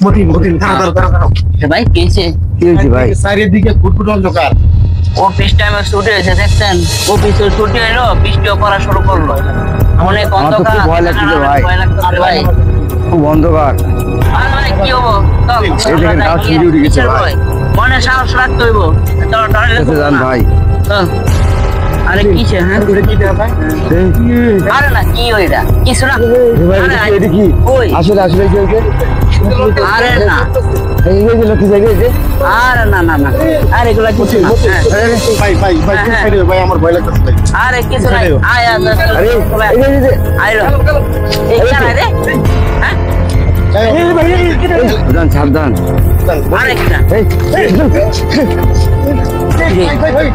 মতিন দাঁড়াও ভাই কি হয়েছে ভাই চারিদিকে ফুটফুট অন্ধকার অফিস টাইমে ছুটি হয়েছে দেখছেন অফিসে ছুটি হলো বৃষ্টিও পড়া শুরু করলো অনেক অন্ধকার ভয় লাগছে ভাই ভাই খুব অন্ধকার ভাই কি হবো মনে সাহস রাখতে হইব জান ভাই আরে কিছে হ্যাঁ আরে না কি ওইটা কিছু না আসলে আসলে কি হয়েছে আরে না আরে না না না আরে এগুলা কিছু না ভাই আমার ভয় লাগছে আরে কিছু নাই আয় আরে এইখানে রে হ্যাঁ সাবধান আরেকটা ভাই ভাই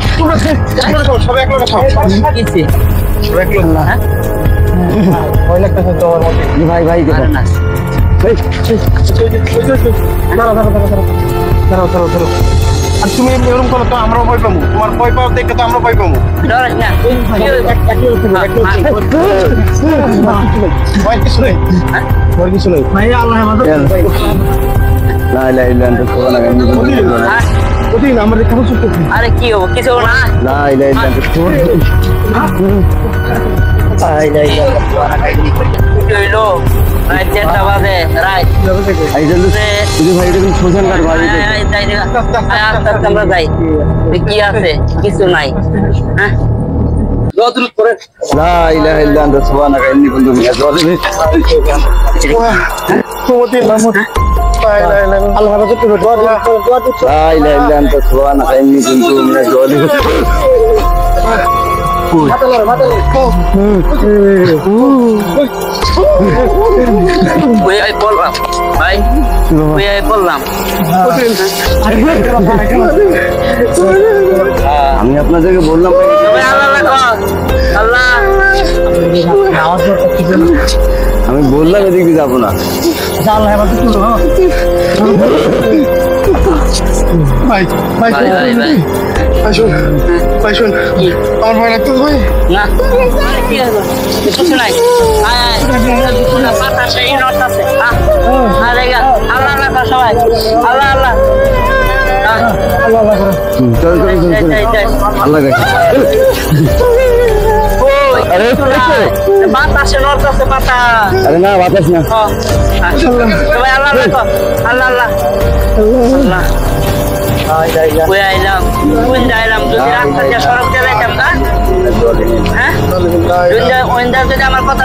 আর তুমি এরকম করো তো আমরাও ভয় পাবো তোমার ভয় পাওয়া দেখে তো আমরা ভয় পাবো ভয় কিছু নেই আরে কি হবো কিছু না কি আছে কিছু নাই হ্যাঁ বললাম ভাই বললাম আমি আপনাদেরকে বললাম আল্লাহ আমি বললাম এদিকে যাবো না ভাই ভাই ভাই শোন আমার ভয় লাগতো ভাই না কিছু নাই আল্লাহ আল্লাহ সবাই আল্লাহ আল্লাহ আল্লাহ বাতাসে নড়তেছে পাতা আরে না বাতাস না সবাই আল্লাহ আল্লাহ আল্লাহ আল্লাহ আমার কথা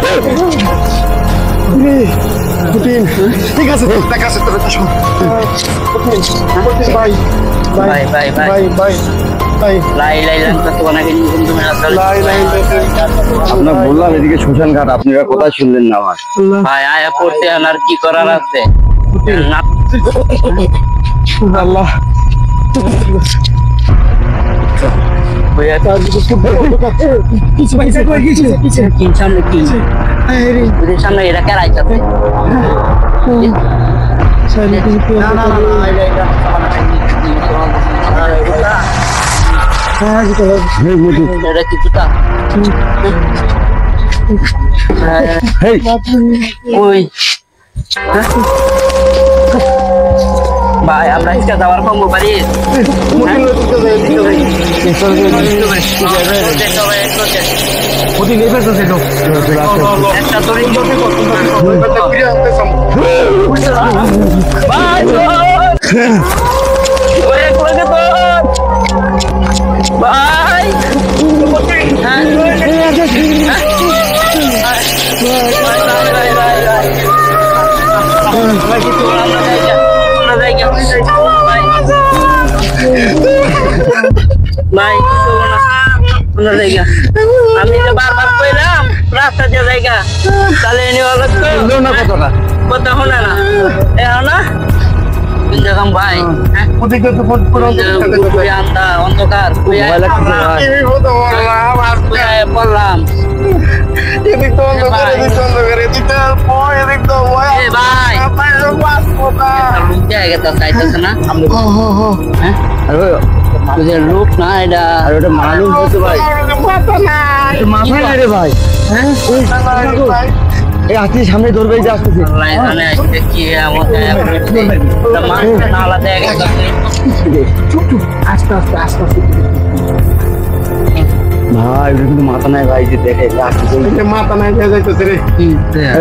ঠিক আছে ভাই ভাই ভাই ভাই ভাই আপনার বললাম এদিকে শ্মশান ঘাট আপনারা কোথায় শুনলেন না আমার ভাই আয়া পড়তে আর কি করার আছে আল্লাহ সামনে এরা কেরাই যাবে ভাই আমরা ইচ্ছা যাওয়ার কমবো পারি আমি তো বারবার কইলাম রাস্তা দিয়ে জায়গা তাহলে কথা শোনা না না দেখলাম ভাই অন্ধকার বললাম লোক না এটা আর ওটা মানুষ হচ্ছে ভাই মাথা নাই রে ভাই এই আসতে সামনে ধরবে, এই যে আসতেছে। আল্লাহ জানে আজকে কি এমন মানুষটা নালা দিয়ে গেছে। আস্তে আস্তে আস্তে আস্তে ভাই ওটা কিন্তু মাথা নাই ভাই, যে দেখে আসতেছে, এই যে মাথা নাই হয়ে যাইতেছে রে।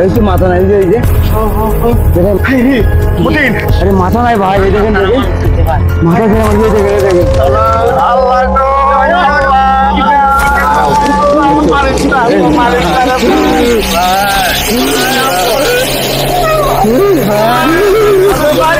এই তো মাথা নাই, এই যে দেখেন। হাই রে মতিন, আরে মাথা নাই ভাই, এই দেখেন দেখেন মাথা থেকে আমার দিয়ে দেখেন, এই দেখেন। আল্লাহ গো মারিস না মারিস না ভাই